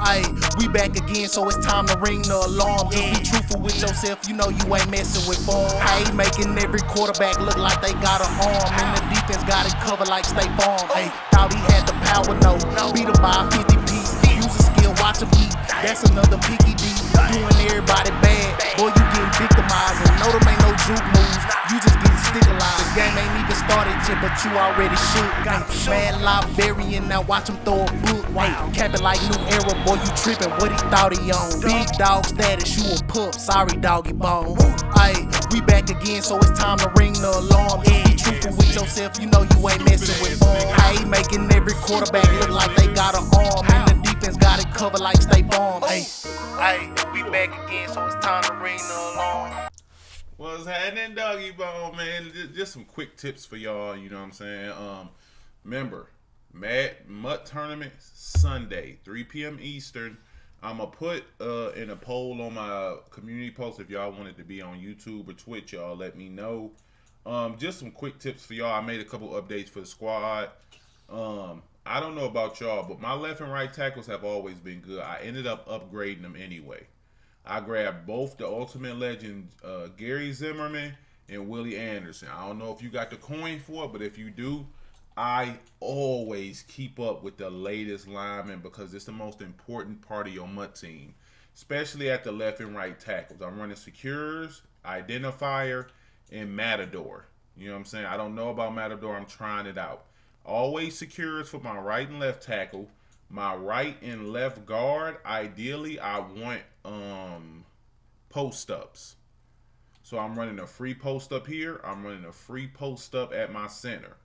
Ayy, we back again, so it's time to ring the alarm. Just be truthful with yourself, you know you ain't messing with form. Ayy, making every quarterback look like they got an arm, and the defense got it covered like State Farm. Ayy, thought he had the power, no, beat him by a 50 piece. Use a skill, watch him eat. That's another picky D, doing everybody bad. Boy, you getting victimized, and no, them ain't no juke moves. You just getting stigmatized. The game ain't even started yet, but you already shook. Mad librarian, now watch him throw a book. Cap it like new era, boy, you trippin', what he thought he on. Big dog status, you a pup, sorry doggy bone. Ayy, we back again, so it's time to ring the alarm. Just be truthful with yourself, you know you ain't messing with form. Ayy, making every quarterback look like they got an arm, and the defense got it covered like State Farm. Ayy, we back again, so it's time to ring the alarm. What's happening, doggy bone, man? Just some quick tips for y'all, you know what I'm saying? Remember, Mutt Tournament Sunday, 3 p.m. Eastern. I'm going to put in a poll on my community post. If y'all wanted to be on YouTube or Twitch, y'all let me know. Just some quick tips for y'all. I made a couple updates for the squad. I don't know about y'all, but my left and right tackles have always been good. I ended up upgrading them anyway. I grabbed both the Ultimate Legend Gary Zimmerman and Willie Anderson. I don't know if you got the coin for it, but if you do, I always keep up with the latest linemen because it's the most important part of your MUT team, especially at the left and right tackles. I'm running Secures, Identifier, and Matador. You know what I'm saying? I don't know about Matador. I'm trying it out. Always Secures for my right and left tackle. My right and left guard, ideally, I want post-ups. So I'm running a free post-up here. I'm running a free post-up at my center.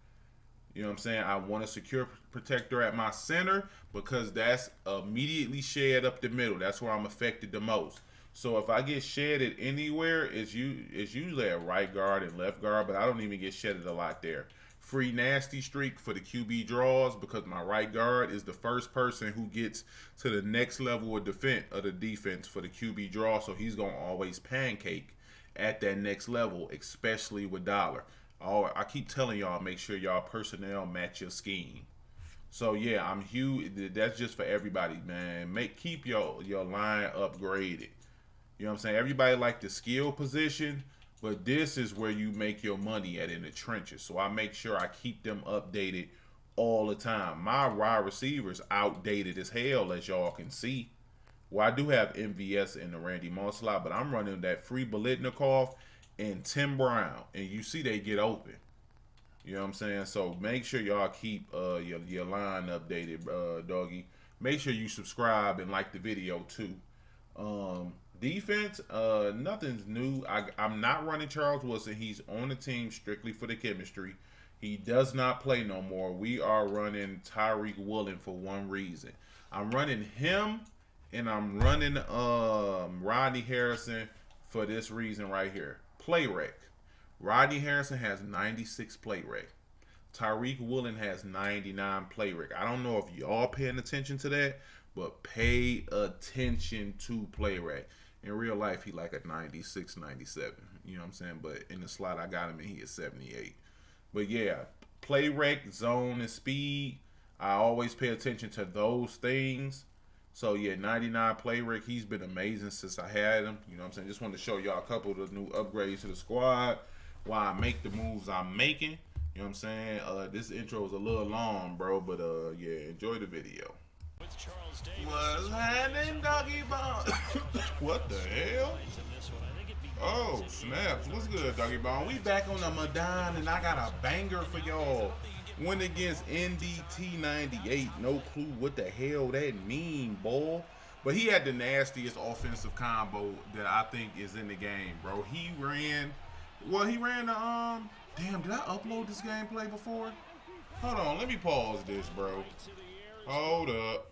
You know what I'm saying? I want a secure protector at my center because that's immediately shed up the middle. That's where I'm affected the most. So if I get shedded anywhere, it's usually at right guard and left guard, but I don't even get shedded a lot there. Free nasty streak for the QB draws because my right guard is the first person who gets to the next level of the defense for the QB draw, so he's going to always pancake at that next level, especially with Dollar. I keep telling y'all, make sure y'all personnel match your scheme. So yeah, I'm huge. That's just for everybody, man. Keep your line upgraded. You know what I'm saying? Everybody like the skill position, but this is where you make your money at in the trenches. So I make sure I keep them updated all the time. My wide receivers outdated as hell, as y'all can see. Well, I do have MVS in the Randy Moss slot, but I'm running that free Bolitnikov and Tim Brown, and you see they get open. You know what I'm saying? So make sure y'all keep your line updated, doggy. Make sure you subscribe and like the video too. Defense, nothing's new. I'm not running Charles Woodson. He's on the team strictly for the chemistry. He does not play no more. We are running Tyreek Woolen for one reason. I'm running him, and I'm running Rodney Harrison for this reason right here. Play rec. Rodney Harrison has 96 play rec. Tyreek Woolen has 99 play rec. I don't know if y'all paying attention to that, but pay attention to play rec. In real life, he like a 96, 97. You know what I'm saying? But in the slot, I got him and he is 78. But yeah, play rec, zone, and speed. I always pay attention to those things. So yeah, 99 play rec. He's been amazing since I had him. You know what I'm saying? Just wanted to show y'all a couple of the new upgrades to the squad. Why I make the moves I'm making. You know what I'm saying? This intro is a little long, bro. But yeah, enjoy the video. What's happening, doggy bone? What the hell? Oh, snaps. What's good, doggy bone? We back on the Madden, and I got a banger for y'all. Went against NDT 98. No clue what the hell that mean, boy. But he had the nastiest offensive combo that I think is in the game, bro. He ran the damn, did I upload this gameplay before? Hold on, let me pause this, bro. Hold up.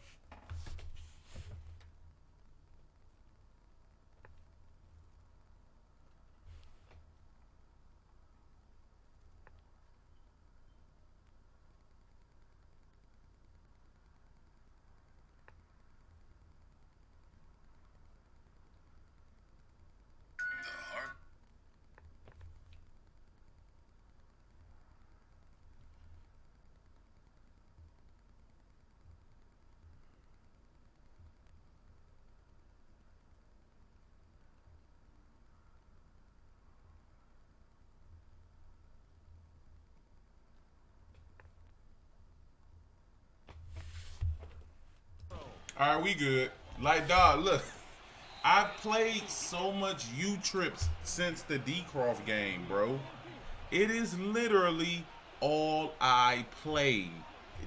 All right, we good. Like, dog, look. I've played so much U-Trips since the D-Croft game, bro. It is literally all I play.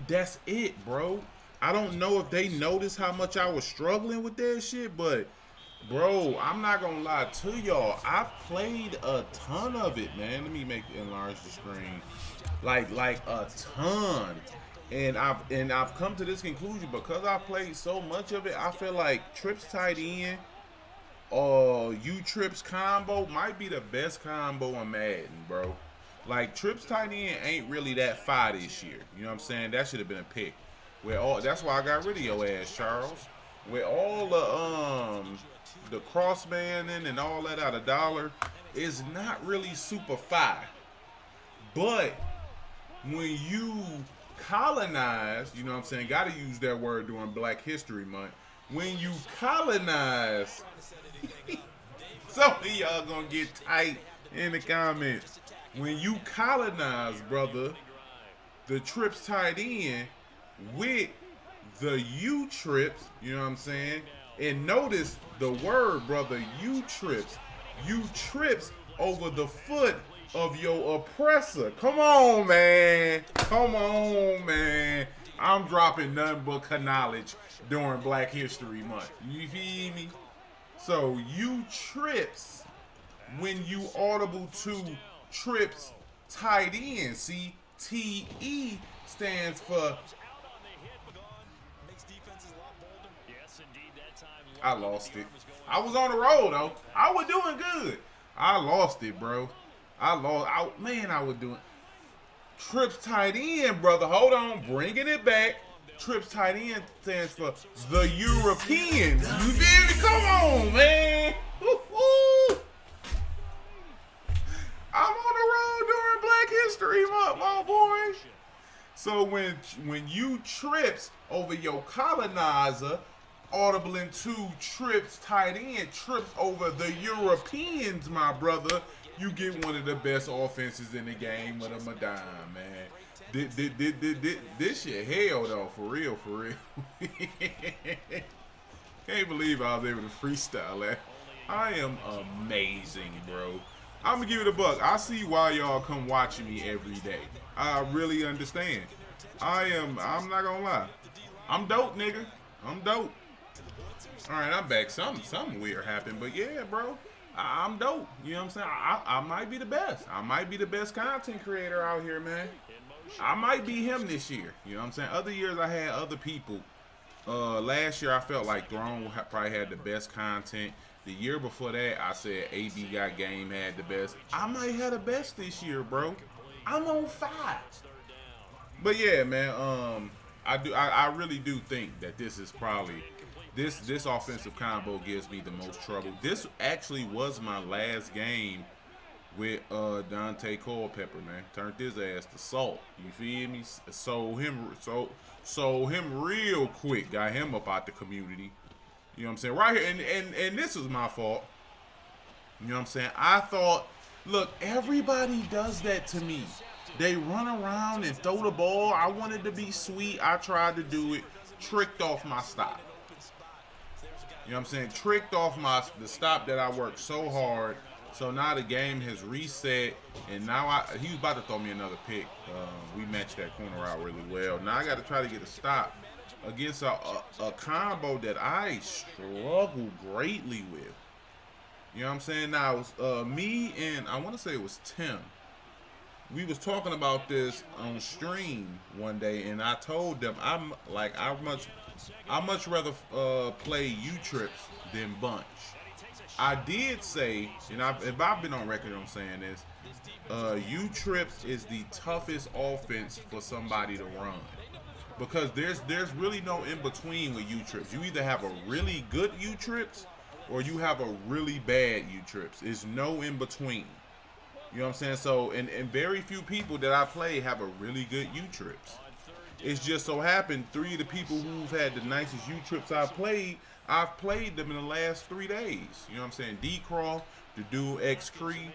That's it, bro. I don't know if they noticed how much I was struggling with that shit, but bro, I'm not gonna lie to y'all. I've played a ton of it, man. Let me enlarge the screen. Like a ton. And I've come to this conclusion because I've played so much of it. I feel like trips tight end U-Trips combo might be the best combo in Madden, bro. Like trips tight end ain't really that fire this year. You know what I'm saying? That should have been a pick. That's why I got rid of your ass, Charles. With all the crossbanding and all that at $1 is not really super fire. But when you colonize, you know what I'm saying? Got to use that word during Black History Month. When you colonize, some of y'all gonna get tight in the comments. When you colonize, brother, the trips tight end with the U-Trips, you know what I'm saying? And notice the word, brother, U-Trips. U-Trips over the foot of your oppressor. Come on, man. Come on, man. I'm dropping nothing but knowledge during Black History Month. You feel me? So U-Trips when you audible to trips tight end. See, TE stands for. I lost it. I was on the road though. I was doing good. I lost it, bro. I was doing. Trips tight end, brother. Hold on, bringing it back. Trips tight end stands for the Europeans. You feel me? Come on, man. Woo-hoo. I'm on the road during Black History Month, my boy. So when you trips over your colonizer, audible into trips tight end, trips over the Europeans, my brother, you get one of the best offenses in the game with a Madden, man. This shit hell though, for real, for real. Can't believe I was able to freestyle that. I am amazing, bro. I'm gonna give it a buck. I see why y'all come watching me every day. I really understand. I'm not gonna lie. I'm dope, nigga. I'm dope. Alright, I'm back. Something weird happened, but yeah, bro. I'm dope. You know what I'm saying? I might be the best. I might be the best content creator out here, man. I might be him this year. You know what I'm saying? Other years I had other people. Last year I felt like Throne probably had the best content. The year before that I said AB Got Game had the best. I might have the best this year, bro. I'm on fire. But yeah, man. I really do think that this is probably this offensive combo gives me the most trouble. This actually was my last game with Dante Culpepper, man. Turned his ass to salt. You feel me? Sold him real quick. Got him up out the community. You know what I'm saying? Right here, and this is my fault. You know what I'm saying? I thought, look, everybody does that to me. They run around and throw the ball. I wanted to be sweet. I tried to do it. Tricked off my stop. You know what I'm saying? Tricked off the stop that I worked so hard. So now the game has reset, and now he was about to throw me another pick. We matched that corner out really well. Now I got to try to get a stop against a combo that I struggle greatly with. You know what I'm saying? Now it was me and I want to say it was Tim. We was talking about this on stream one day, and I told them I much rather play U-Trips than Bunch. I did say, and if I've been on record on saying this, U-Trips is the toughest offense for somebody to run. Because there's really no in between with U-Trips. You either have a really good U-Trips or you have a really bad U-Trips. There's no in between. You know what I'm saying? So, and very few people that I play have a really good U-Trips. It's just so happened 3 of the people who've had the nicest U-Trips I've played them in the last 3 days. You know what I'm saying? D-Craw, the dude X-Cree,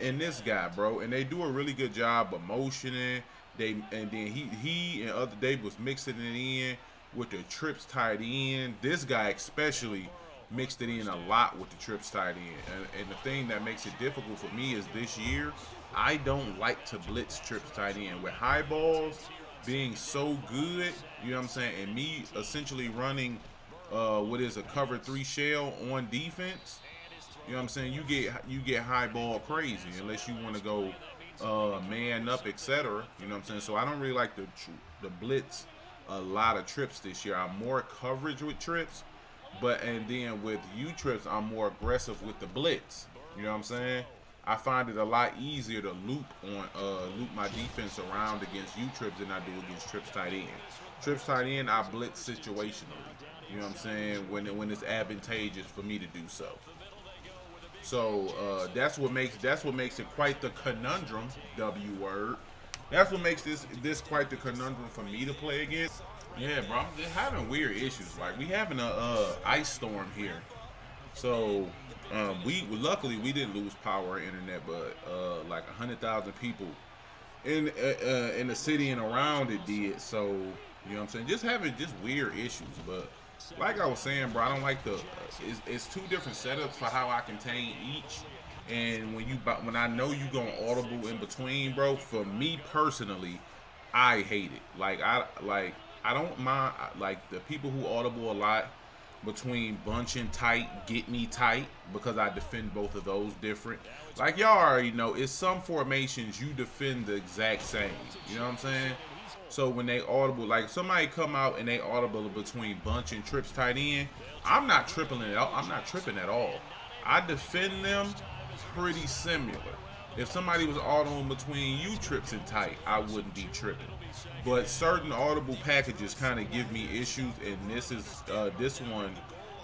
and this guy, bro. And they do a really good job of motioning. And then he and other Dave was mixing it in. with the trips tight end. This guy especially mixed it in a lot with the trips tight end. And the thing that makes it difficult for me is this year, I don't like to blitz trips tight end. With high balls being so good, you know what I'm saying, and me essentially running what is a cover 3 shell on defense, you know what I'm saying, you get high ball crazy unless you want to go man up, etc. You know what I'm saying? So I don't really like the blitz a lot of trips this year. I'm more coverage with trips, and then with U trips, I'm more aggressive with the blitz. You know what I'm saying? I find it a lot easier to loop my defense around against U trips than I do against trips tight end. Trips tight end, I blitz situationally. You know what I'm saying? When it's advantageous for me to do so. So that's what makes it quite the conundrum. W word. That's what makes this quite the conundrum for me to play against. Yeah, bro, I'm just having weird issues. Like, we having a ice storm here. So we luckily we didn't lose power or internet, but like 100,000 people in the city and around it did. So you know what I'm saying, just having just weird issues. But like I was saying, bro, I don't like it's two different setups for how I contain each. And when I know you going audible in between, bro, for me personally, I hate it. I don't mind like the people who audible a lot between bunch and tight, get me tight, because I defend both of those different. Like y'all already know, it's some formations you defend the exact same. You know what I'm saying? So when they audible, like somebody come out and they audible between bunch and trips tight end, I'm not tripping at all. I defend them pretty similar. If somebody was audibling between U trips and tight, I wouldn't be tripping. But certain audible packages kind of give me issues, and this one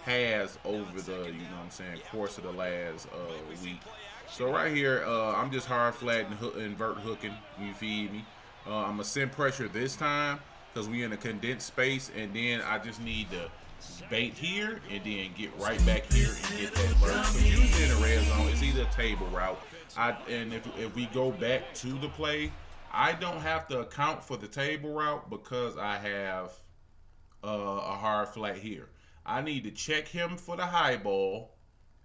has over the, you know what I'm saying, course of the last week. So right here, I'm just hard flat and invert hooking. You feed me? I'm gonna send pressure this time because we in a condensed space, and then I just need to bait here and then get right back here and get that burst. So usually in the red zone, it's either a table route. And if we go back to the play, I don't have to account for the table route because I have a hard flat here. I need to check him for the high ball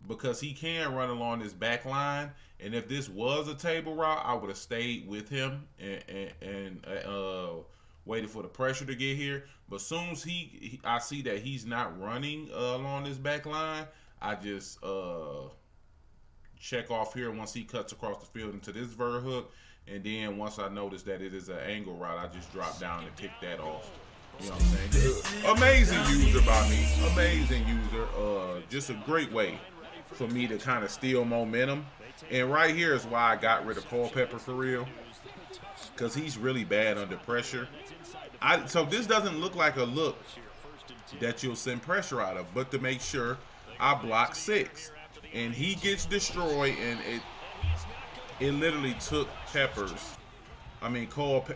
because he can run along this back line. And if this was a table route, I would have stayed with him and waited for the pressure to get here. But soon as I see that he's not running along this back line, I just check off here once he cuts across the field into this vert hook. And then once I notice that it is an angle route, I just drop down and pick that off. You know what I'm saying? Amazing user by me. Amazing user. Just a great way for me to kind of steal momentum. And right here is why I got rid of Culpepper for real. Because he's really bad under pressure. So this doesn't look like a look that you'll send pressure out of. But to make sure, I block 6. And he gets destroyed, and it literally took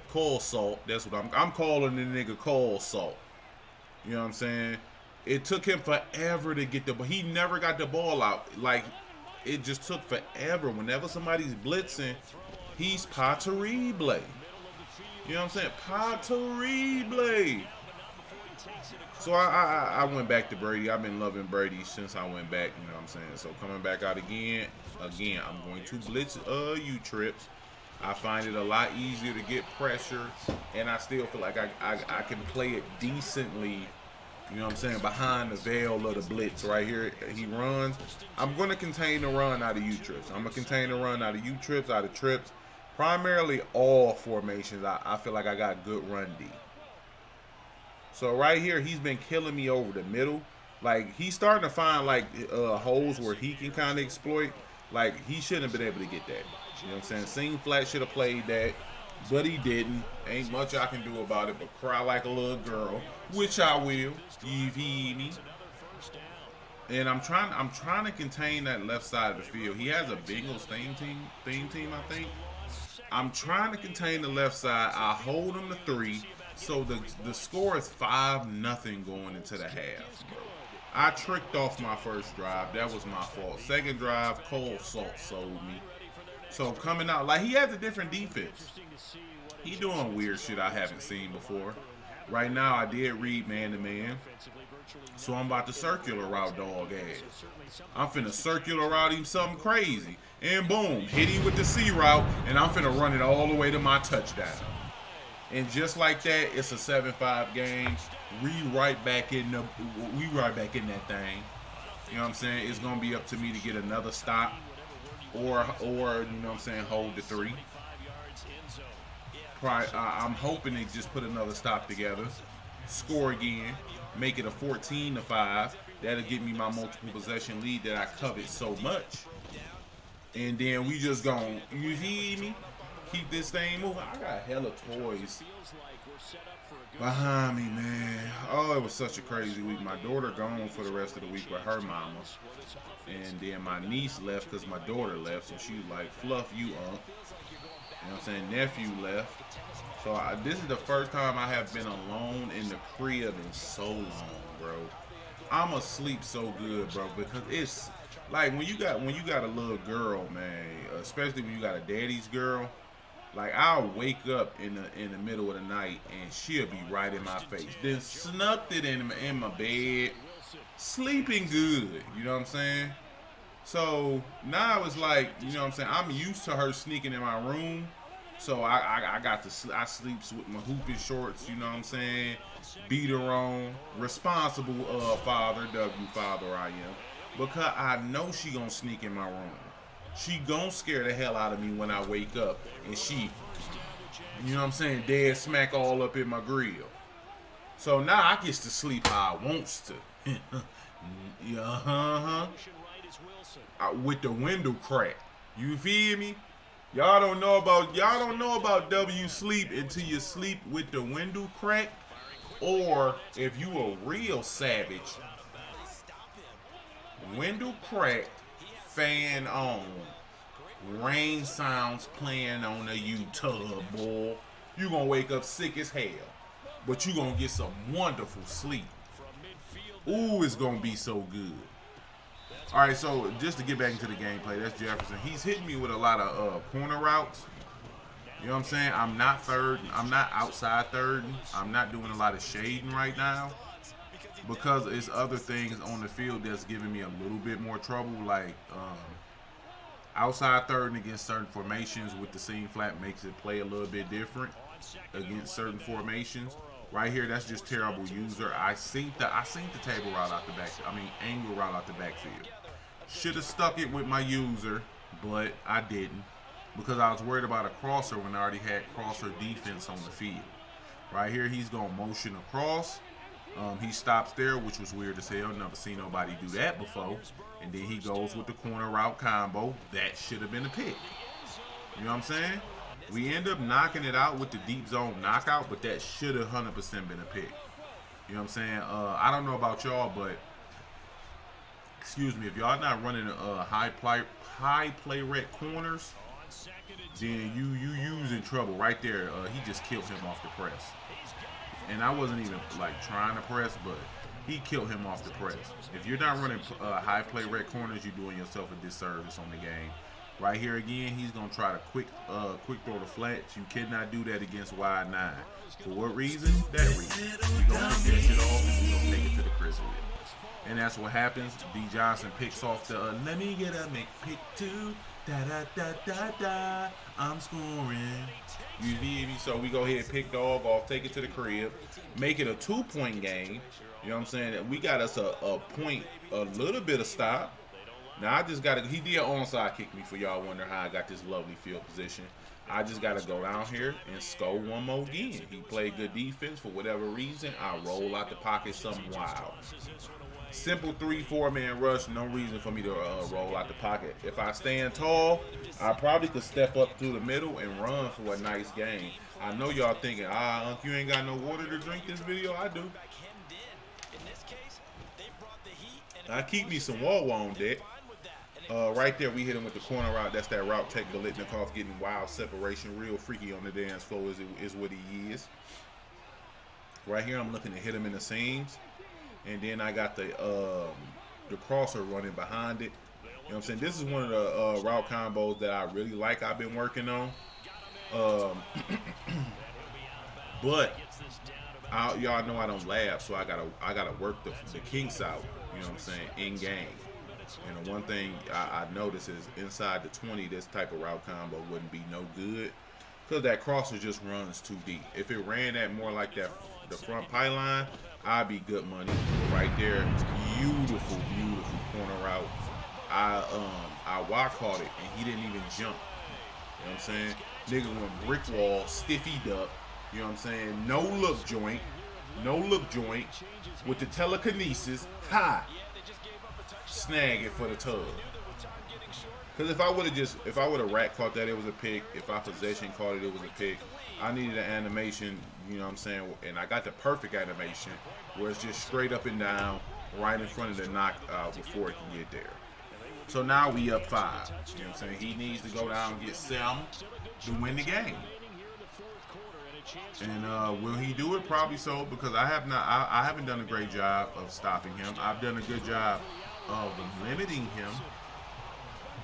Cole Salt. That's what I'm calling the nigga Cole Salt. You know what I'm saying? It took him forever to get the ball. He never got the ball out. Like, it just took forever. Whenever somebody's blitzing, he's pas terrible. You know what I'm saying? Pas terrible. So I went back to Brady. I've been loving Brady since I went back. You know what I'm saying? So coming back out again, I'm going to blitz U trips. I find it a lot easier to get pressure, and I still feel like I can play it decently. You know what I'm saying? Behind the veil of the blitz right here, he runs. I'm going to contain the run out of U trips. I'm going to contain the run out of U trips, out of trips. Primarily all formations, I feel like I got good run D. So right here, he's been killing me over the middle. Like, he's starting to find, like, holes where he can kind of exploit. Like, he shouldn't have been able to get that. You know what I'm saying? Seam Flat should have played that, but he didn't. Ain't much I can do about it but cry like a little girl, which I will. You feel me? And I'm trying to contain that left side of the field. He has a Bengals theme team, I think. I'm trying to contain the left side. I hold him to 3. So the score is 5-0 going into the half, bro. I tricked off my first drive. That was my fault. Second drive, Cole Salt sold me. So coming out, like, he has a different defense. He doing weird shit I haven't seen before. Right now, I did read man-to-man. So I'm about to circular route dog ass. I'm finna circular route him something crazy. And boom, hit him with the C route, and I'm finna run it all the way to my touchdown. And just like that, it's a 7-5 game. We right back in that thing. You know what I'm saying? It's gonna be up to me to get another stop, or you know what I'm saying, hold the 3. I'm hoping they just put another stop together, score again, make it a 14-5. That'll give me my multiple possession lead that I covet so much. And then we just gonna, you hear me? Keep this thing moving. I got hella toys behind me, man. Oh, it was such a crazy week. My daughter gone for the rest of the week with her mama. And then my niece left because my daughter left. So she was like, Fluff, you up. You know what I'm saying? Nephew left. So this is the first time I have been alone in the crib in so long, bro. I'm asleep so good, bro, because it's like when you got a little girl, man, especially when you got a daddy's girl. Like, I'll wake up in the middle of the night and she'll be right in my face. Then snuffed it in my bed, sleeping good. You know what I'm saying? So now it's like, you know what I'm saying, I'm used to her sneaking in my room. So I sleeps with my hooping shorts, you know what I'm saying? Beater on, responsible father I am. Because I know she gonna sneak in my room. She gon' scare the hell out of me when I wake up, and she, you know what I'm saying, dead smack all up in my grill. So now I gets to sleep how I wants to. With the window crack. You feel me? Y'all don't know about W sleep until you sleep with the window crack, or if you a real savage, window crack, fan on, rain sounds playing on the U-tub, boy. You gonna wake up sick as hell, but you gonna get some wonderful sleep. Ooh, it's gonna be so good. All right, so just to get back into the gameplay, that's Jefferson. He's hitting me with a lot of corner routes. You know what I'm saying? I'm not outside third. I'm not doing a lot of shading right now because it's other things on the field that's giving me a little bit more trouble, like outside third against certain formations with the seam flat makes it play a little bit different against certain formations. Right here, that's just terrible user. I synced the table route out the back. Angle route out the backfield. Should have stuck it with my user, but I didn't because I was worried about a crosser when I already had crosser defense on the field. Right here, he's gonna motion across. He stops there, which was weird as hell. Never seen nobody do that before. And then he goes with the corner route combo. That should have been a pick. You know what I'm saying? We end up knocking it out with the deep zone knockout, but that should have 100% been a pick. You know what I'm saying? I don't know about y'all, but excuse me, if y'all not running high play rate corners, then you using trouble right there. He just killed him off the press, and I wasn't even like trying to press, but he killed him off the press. If you're not running high play rate corners, you're doing yourself a disservice on the game. Right here again, he's gonna try to quick throw the flats. You cannot do that against wide 9. For what reason? That reason. You're gonna pick that shit off and you're gonna take it to the crisp. And that's what happens. D Johnson picks off the let me get a pick 2. Da da da da da. I'm scoring. You feel me? So we go ahead and pick dog off, take it to the crib, make it a 2-point game. You know what I'm saying? We got us a point, a little bit of stop. Now I just gotta. He did onside kick me for y'all wonder how I got this lovely field position. I just gotta go down here and score one more again. He played good defense for whatever reason. I roll out the pocket something wild. Simple 3-4 man rush. No reason for me to roll out the pocket. If I stand tall, I probably could step up through the middle and run for a nice game. I know y'all thinking, Unc, you ain't got no water to drink this video. I do. I keep me some water on deck. Right there, we hit him with the corner route. That's that route tech Biletnikoff getting wild separation, real freaky on the dance floor is what he is. Right here, I'm looking to hit him in the seams, and then I got the crosser running behind it. You know what I'm saying? This is one of the route combos that I really like. I've been working on, but Y'all know I don't laugh, so I gotta work the kinks out. You know what I'm saying? In game. And the one thing I noticed is inside the 20, this type of route combo wouldn't be no good because that crosser just runs too deep. If it ran that more like that, the front pylon, I'd be good money. Right there, beautiful, beautiful corner route. I walk caught it and he didn't even jump. You know what I'm saying? Nigga went brick wall, stiffied up. You know what I'm saying? No look joint. No look joint. With the telekinesis. High. Snag it for the tub. Because if I would have rack caught that, it was a pick. If I possession caught it, it was a pick. I needed an animation, you know what I'm saying? And I got the perfect animation where it's just straight up and down, right in front of the knockout before it can get there. So now we up 5. You know what I'm saying? He needs to go down and get 7 to win the game. And will he do it? Probably so, because I haven't done a great job of stopping him. I've done a good job of limiting him.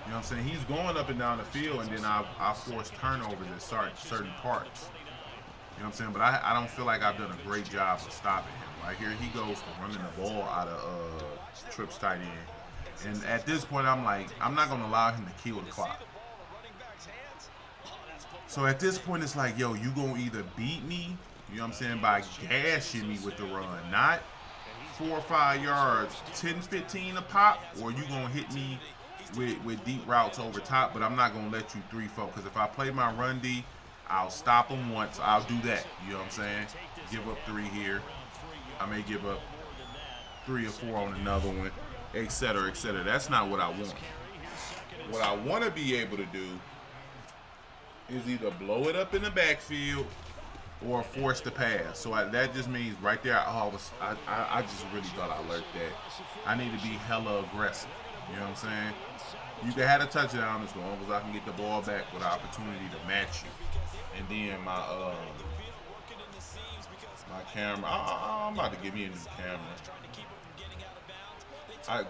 You know what I'm saying? He's going up and down the field, and then I force turnovers at certain parts. You know what I'm saying? But I don't feel like I've done a great job of stopping him. Right here, he goes to running the ball out of trips tight end. And at this point, I'm like, I'm not going to allow him to kill the clock. So at this point, it's like, yo, you going to either beat me, you know what I'm saying, by gashing me with the run, not 4 or 5 yards, 10, 15 a pop, or you going to hit me with deep routes over top, but I'm not going to let you 3-4, because if I play my run D, I'll stop him once. I'll do that, you know what I'm saying? Give up 3 here. I may give up 3 or 4 on another one, etc., etc. That's not what I want. What I want to be able to do is either blow it up in the backfield or force the pass. So that just means right there, I just really thought I learned that. I need to be hella aggressive. You know what I'm saying? You can have a touchdown as long as I can get the ball back with the opportunity to match you. And then my camera, I'm about to give me a new camera.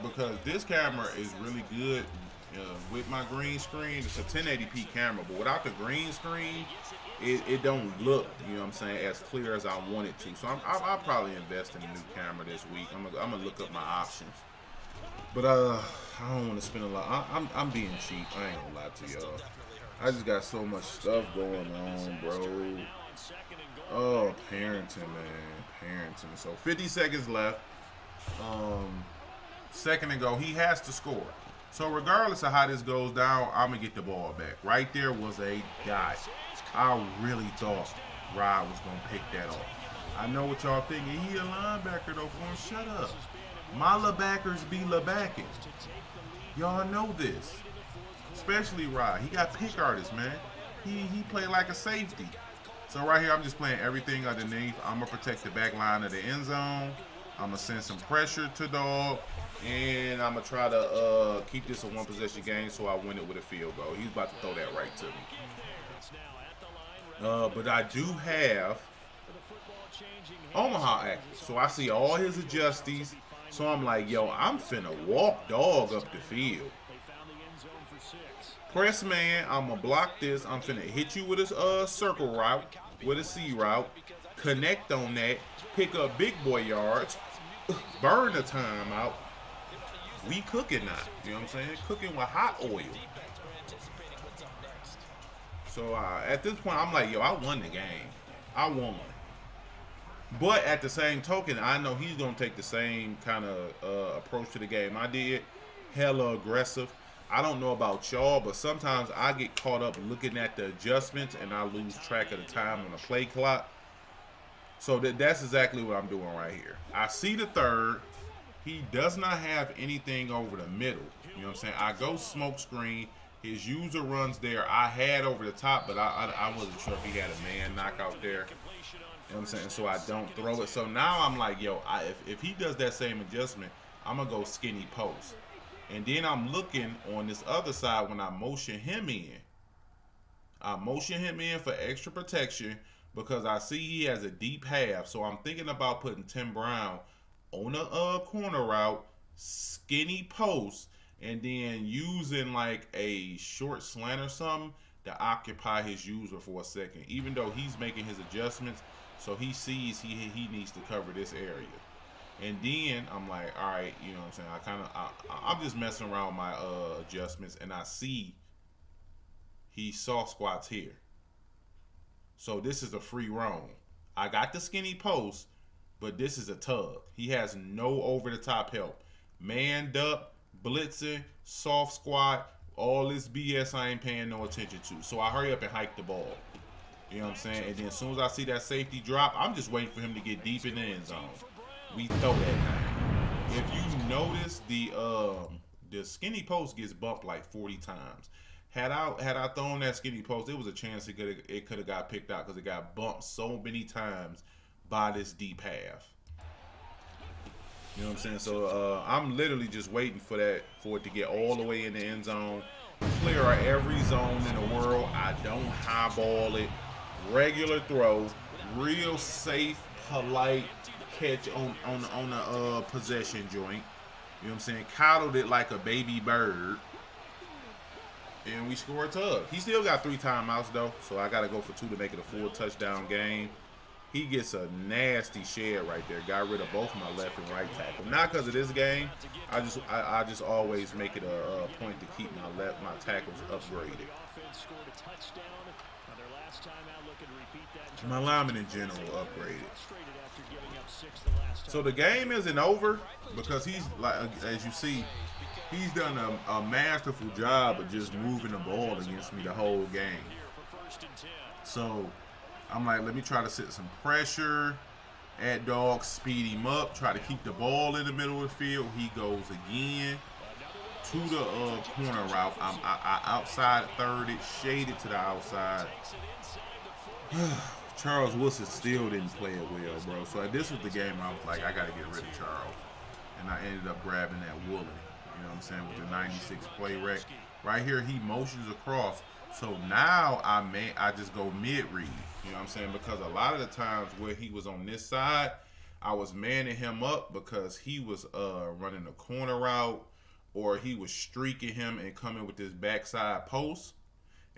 Because this camera is really good with my green screen. It's a 1080p camera, but without the green screen, it don't look, you know what I'm saying, as clear as I want it to. So I'll probably invest in a new camera this week. I'm gonna look up my options. But I don't want to spend a lot. I'm being cheap. I ain't gonna lie to y'all. I just got so much stuff going on, bro. Oh, parenting, man, parenting. So 50 seconds left. Second and go. He has to score. So regardless of how this goes down, I'm gonna get the ball back. Right there was a dot. I really thought Rod was gonna pick that off. I know what y'all thinking. He a linebacker though. Shut up. My linebackers be linebacking. Y'all know this. Especially Rod. He got pick artists, man. He played like a safety. So right here, I'm just playing everything underneath. I'm gonna protect the back line of the end zone. I'm gonna send some pressure to dog. And I'm going to try to keep this a 1-possession game so I win it with a field goal. He's about to throw that right to me. But I do have Omaha active. So I see all his adjusties. So I'm like, yo, I'm finna walk dog up the field. Press man, I'm going to block this. I'm finna hit you with a circle route, with a C route. Connect on that. Pick up big boy yards. Burn the time out. We cooking now, you know what I'm saying? Cooking with hot oil. So at this point, I'm like, yo, I won the game. I won. But at the same token, I know he's going to take the same kind of approach to the game I did. Hella aggressive. I don't know about y'all, but sometimes I get caught up looking at the adjustments and I lose track of the time on the play clock. So that's exactly what I'm doing right here. I see the third. He does not have anything over the middle. You know what I'm saying? I go smoke screen. His user runs there. I had over the top, but I wasn't sure if he had a man knockout there. You know what I'm saying? So I don't throw it. So now I'm like, yo, if he does that same adjustment, I'm going to go skinny post. And then I'm looking on this other side when I motion him in. I motion him in for extra protection because I see he has a deep half. So I'm thinking about putting Tim Brown on a corner route, skinny post, and then using like a short slant or something to occupy his user for a second. Even though he's making his adjustments, So he sees he needs to cover this area. And then I'm like, all right, you know what I'm saying? I'm just messing around with my adjustments, and I see he soft squats here. So this is a free roam. I got the skinny post, but this is a tug. He has no over the top help. Manned up, blitzing, soft squat, all this BS I ain't paying no attention to. So I hurry up and hike the ball. You know what I'm saying? And then as soon as I see that safety drop, I'm just waiting for him to get deep in the end zone. We throw that thing. If you notice, the skinny post gets bumped like 40 times. Had I thrown that skinny post, there was a chance it could have got picked out because it got bumped so many times by this deep half. You know what I'm saying? So I'm literally just waiting for it to get all the way in the end zone. Clear every zone in the world. I don't highball it. Regular throw, real safe, polite catch on a possession joint. You know what I'm saying? Coddled it like a baby bird. And we score a tug. He still got 3 timeouts though, so I gotta go for 2 to make it a full touchdown game. He gets a nasty shed right there. Got rid of both my left and right tackle. Not because of this game. I just always make it a point to keep my tackles upgraded. My linemen in general upgraded. So the game isn't over because he's, like, as you see, he's done a masterful job of just moving the ball against me the whole game. So I'm like, let me try to set some pressure at dog, speed him up, try to keep the ball in the middle of the field. He goes again to the corner route. I outside third it, shaded to the outside. Charles Wilson still didn't play it well, bro. So this was the game I was like, I got to get rid of Charles. And I ended up grabbing that Woolen. You know what I'm saying? With the 96 play rec. Right here, he motions across. So now I just go mid-read. You know what I'm saying? Because a lot of the times where he was on this side, I was manning him up because he was running a corner route, or he was streaking him and coming with this backside post.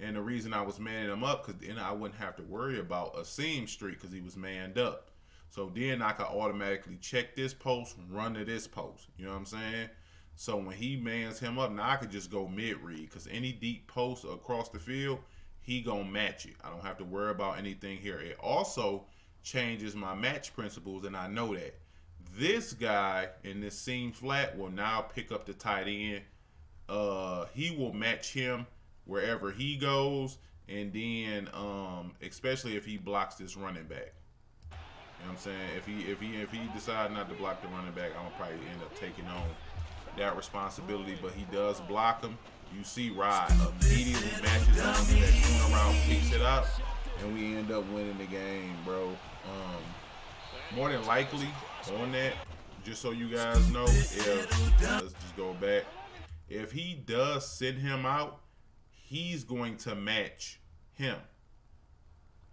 And the reason I was manning him up, because then I wouldn't have to worry about a seam streak because he was manned up. So then I could automatically check this post, run to this post. You know what I'm saying? So when he mans him up, now I could just go mid-read because any deep post across the field, he gonna match it. I don't have to worry about anything here. It also changes my match principles, and I know that. This guy in this seam flat will now pick up the tight end. He will match him wherever he goes, and then especially if he blocks this running back. You know what I'm saying? If he decides not to block the running back, I'm gonna probably end up taking on that responsibility, but he does block him. You see Rod immediately matches on to that corner route, picks it up, and we end up winning the game, bro. More than likely on that, just so you guys know, let's just go back. If he does send him out, he's going to match him.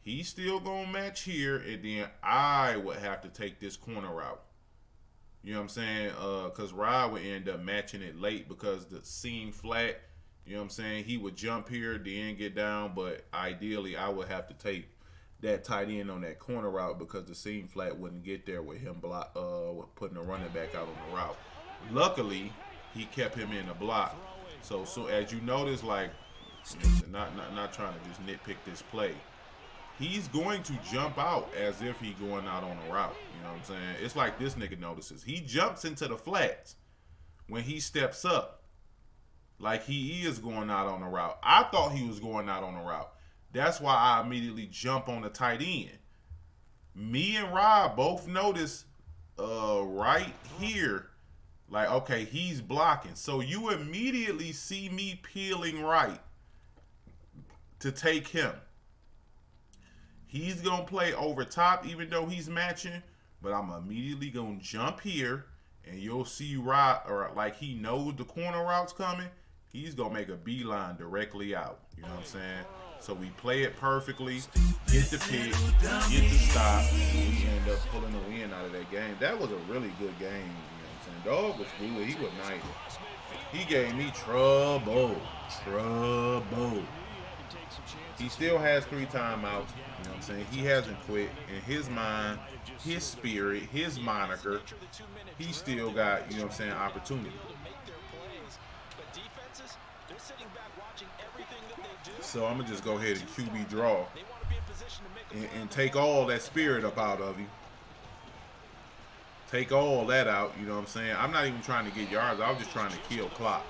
He's still going to match here, and then I would have to take this corner route. You know what I'm saying? Because Rod would end up matching it late because the seam flat, you know what I'm saying? He would jump here, then get down, but ideally I would have to take that tight end on that corner route because the seam flat wouldn't get there with him putting the running back out on the route. Luckily, he kept him in the block. So as you notice, like, not trying to just nitpick this play, he's going to jump out as if he going out on a route. You know what I'm saying? It's like this nigga notices. He jumps into the flats when he steps up like he is going out on a route. I thought he was going out on a route. That's why I immediately jump on the tight end. Me and Rob both notice right here, like, okay, he's blocking. So you immediately see me peeling right to take him. He's going to play over top even though he's matching, but I'm immediately going to jump here, and you'll see Rod, or like he knows the corner route's coming. He's going to make a beeline directly out. You know what I'm saying? So we play it perfectly, get the pick, get the stop, and we end up pulling the win out of that game. That was a really good game. You know what I'm saying? Dog was good. He was nice. He gave me trouble. He still has 3 timeouts. You know what I'm saying? He hasn't quit. In his mind, his spirit, his moniker, he still got, you know what I'm saying, opportunity. So I'm going to just go ahead and QB draw and take all that spirit up out of you. Take all that out, you know what I'm saying? I'm not even trying to get yards. I was just trying to kill clock.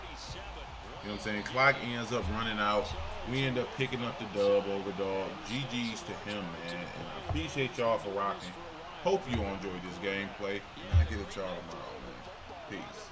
You know what I'm saying? Clock ends up running out. We end up picking up the dub over dog. GG's to him, man. And I appreciate y'all for rocking. Hope you all enjoyed this gameplay. And I'll get at y'all tomorrow, man. Peace.